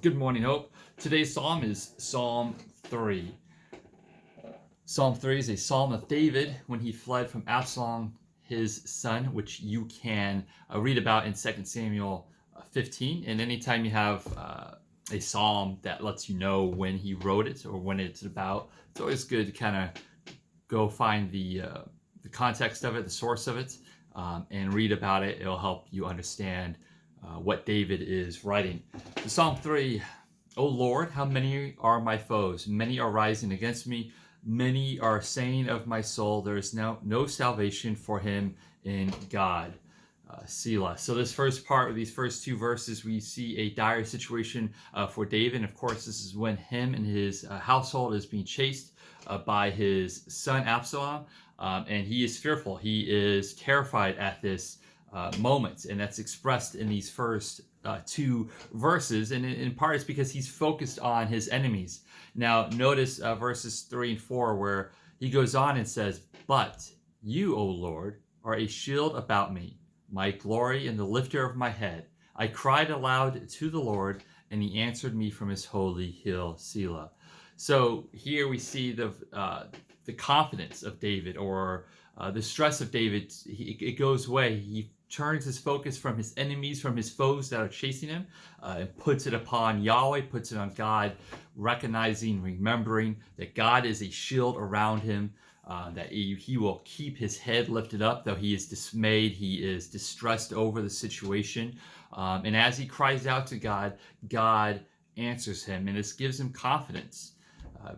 Good morning, Hope. Today's psalm is Psalm 3. Psalm 3 is a psalm of David when he fled from Absalom, his son, which you can read about in 2 Samuel 15. And anytime you have a psalm that lets you know when he wrote it or when it's about, it's always good to kind of go find the context of it, the source of it, and read about it. It'll help you understand what David is writing. So Psalm 3, O Lord, how many are my foes? Many are rising against me. Many are saying of my soul, there is now no salvation for him in God. Selah. So this first part, of these first two verses, we see a dire situation for David. And of course, this is when him and his household is being chased by his son Absalom. And he is fearful. He is terrified at this moment. And that's expressed in these first two verses. And in part, it's because he's focused on his enemies. Now, notice verses 3 and 4, where he goes on and says, But you, O Lord, are a shield about me, my glory and the lifter of my head. I cried aloud to the Lord, and he answered me from his holy hill, Selah. So here we see the confidence of David, or the stress of David. It goes away. He turns his focus from his enemies, from his foes that are chasing him, and puts it upon Yahweh, puts it on God, recognizing, remembering that God is a shield around him, that he will keep his head lifted up, though he is dismayed, he is distressed over the situation. And as he cries out to God, God answers him, and this gives him confidence.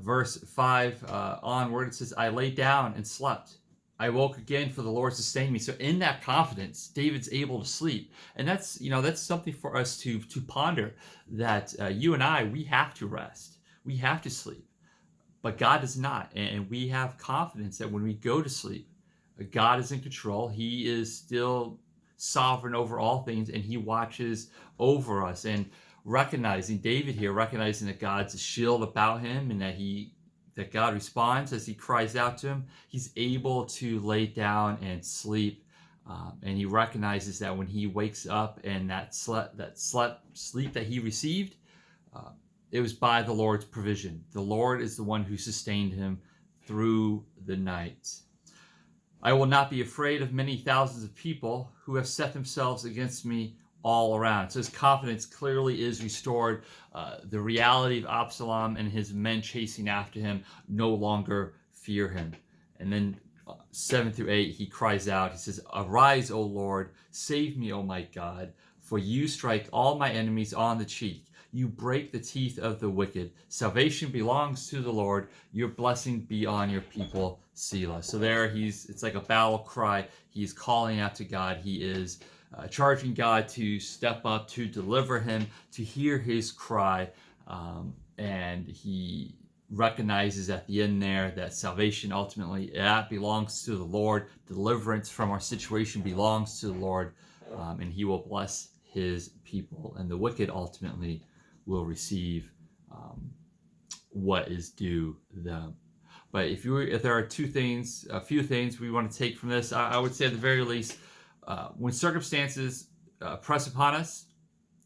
Verse 5 onward, it says, I lay down and slept. I woke again, for the Lord sustained me. So in that confidence, David's able to sleep. And that's something for us to ponder, that you and I, we have to rest. We have to sleep. But God does not. And we have confidence that when we go to sleep, God is in control. He is still sovereign over all things, and he watches over us. And recognizing, David here, recognizing that God's a shield about him, and that God responds as he cries out to him, he's able to lay down and sleep. And he recognizes that when he wakes up and that sleep that he received, it was by the Lord's provision. The Lord is the one who sustained him through the night. I will not be afraid of many thousands of people who have set themselves against me all around. So his confidence clearly is restored. The reality of Absalom and his men chasing after him no longer fear him. And then 7 through 8, he cries out, he says, Arise, O Lord, save me, O my God, for you strike all my enemies on the cheek. You break the teeth of the wicked. Salvation belongs to the Lord. Your blessing be on your people, Selah. So there it's like a battle cry. He's calling out to God. He is charging God to step up, to deliver him, to hear his cry. And he recognizes at the end there that salvation ultimately, that belongs to the Lord. Deliverance from our situation belongs to the Lord. And he will bless his people. And the wicked ultimately will receive what is due them. But if there are a few things we want to take from this, I would say at the very least, when circumstances press upon us,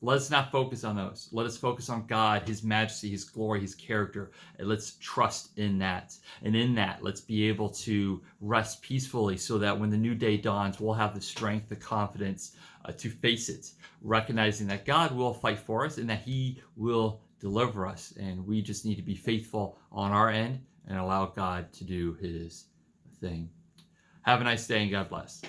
let us not focus on those. Let us focus on God, his majesty, his glory, his character, and let's trust in that. And in that, let's be able to rest peacefully so that when the new day dawns, we'll have the strength, the confidence to face it, recognizing that God will fight for us and that he will deliver us. And we just need to be faithful on our end and allow God to do his thing. Have a nice day and God bless.